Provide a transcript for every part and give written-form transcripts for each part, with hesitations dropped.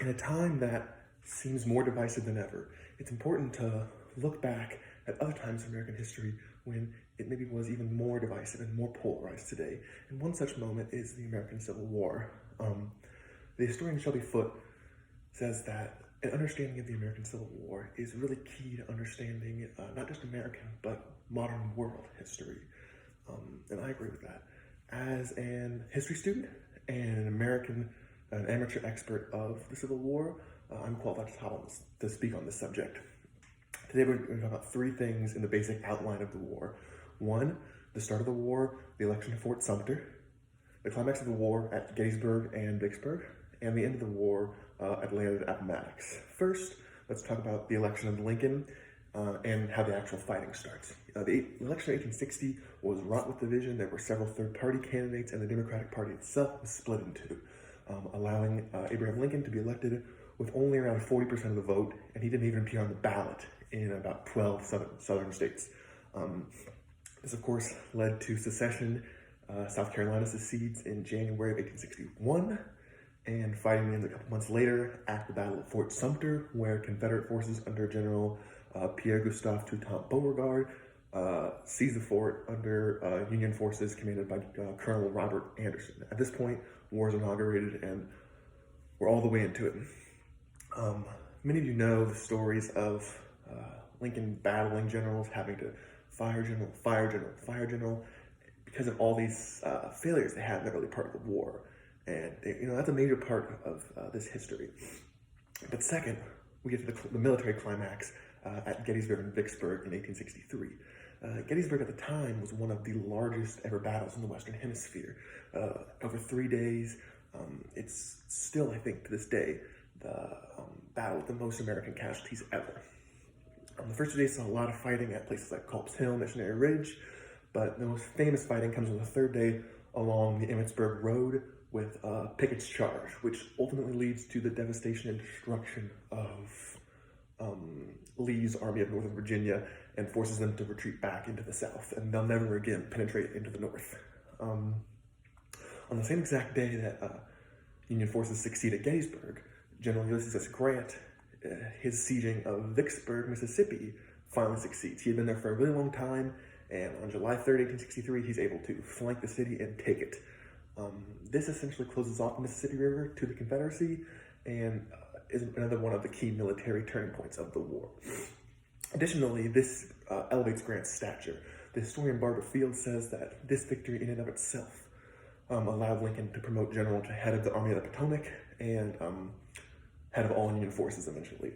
In a time that seems more divisive than ever, it's important to look back at other times in American history when it maybe was even more divisive and more polarized today. And one such moment is the American Civil War. The historian Shelby Foote says that an understanding of the American Civil War is really key to understanding not just American, but modern world history. And I agree with that. As an history student and an amateur expert of the Civil War, I'm qualified to speak on this subject. Today we're going to talk about three things in the basic outline of the war. One, the start of the war, the election of Fort Sumter, the climax of the war at Gettysburg and Vicksburg, and the end of the war at Land and Appomattox. First, let's talk about the election of Lincoln and how the actual fighting starts. The election of 1860 was wrought with division. There were several third-party candidates, and the Democratic Party itself was split in two, allowing Abraham Lincoln to be elected with only around 40% of the vote, and he didn't even appear on the ballot in about 12 southern states. This, of course, led to secession. South Carolina secedes in January of 1861, and fighting begins a couple months later at the Battle of Fort Sumter, where Confederate forces under General Pierre-Gustave Toutant Beauregard seized the fort under Union forces commanded by Colonel Robert Anderson. At this point, war is inaugurated, and we're all the way into it. Many of you know the stories of Lincoln battling generals, having to fire general, because of all these failures they had in the early part of the war. And that's a major part of this history. But second, we get to the military climax at Gettysburg and Vicksburg in 1863. Gettysburg at the time was one of the largest ever battles in the Western Hemisphere. Over 3 days, it's still, I think, to this day, the battle with the most American casualties ever. The first 2 days saw a lot of fighting at places like Culp's Hill, Missionary Ridge, but the most famous fighting comes on the third day along the Emmitsburg Road with Pickett's Charge, which ultimately leads to the devastation and destruction of Lee's Army of Northern Virginia and forces them to retreat back into the South, and they'll never again penetrate into the North. On the same exact day that Union forces succeed at Gettysburg, General Ulysses S. Grant, his sieging of Vicksburg, Mississippi, finally succeeds. He had been there for a really long time, and on July 3rd, 1863, he's able to flank the city and take it. This essentially closes off the Mississippi River to the Confederacy and is another one of the key military turning points of the war. Additionally, this elevates Grant's stature. The historian Barbara Field says that this victory in and of itself allowed Lincoln to promote general to head of the Army of the Potomac and head of all Union forces eventually.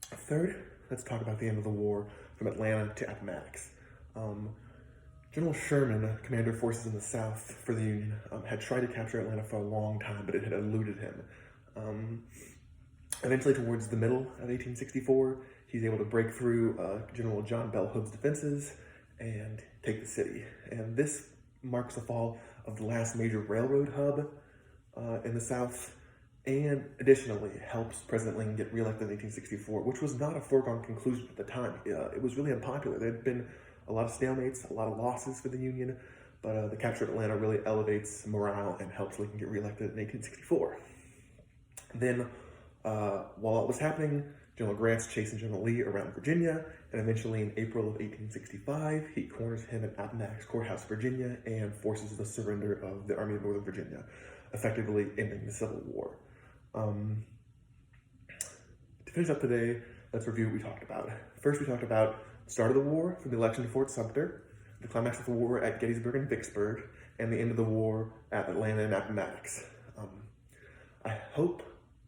Third, let's talk about the end of the war from Atlanta to Appomattox. General Sherman, commander of forces in the South for the Union, had tried to capture Atlanta for a long time, but it had eluded him. Eventually, towards the middle of 1864, he's able to break through General John Bell Hood's defenses and take the city. And this marks the fall of the last major railroad hub in the South, and additionally helps President Lincoln get reelected in 1864, which was not a foregone conclusion at the time. It was really unpopular. There had been a lot of stalemates, a lot of losses for the Union, but the capture of Atlanta really elevates morale and helps Lincoln get reelected in 1864. Then, while it was happening, General Grant's chasing General Lee around Virginia, and eventually in April of 1865, he corners him at Appomattox Courthouse, Virginia, and forces the surrender of the Army of Northern Virginia, effectively ending the Civil War. To finish up today, let's review what we talked about. First, we talked about the start of the war from the election of Fort Sumter, the climax of the war at Gettysburg and Vicksburg, and the end of the war at Atlanta and Appomattox. I hope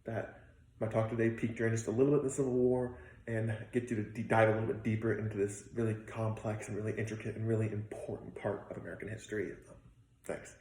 that my talk today piqued your interest a little bit in the Civil War and get you to dive a little bit deeper into this really complex and really intricate and really important part of American history. Thanks.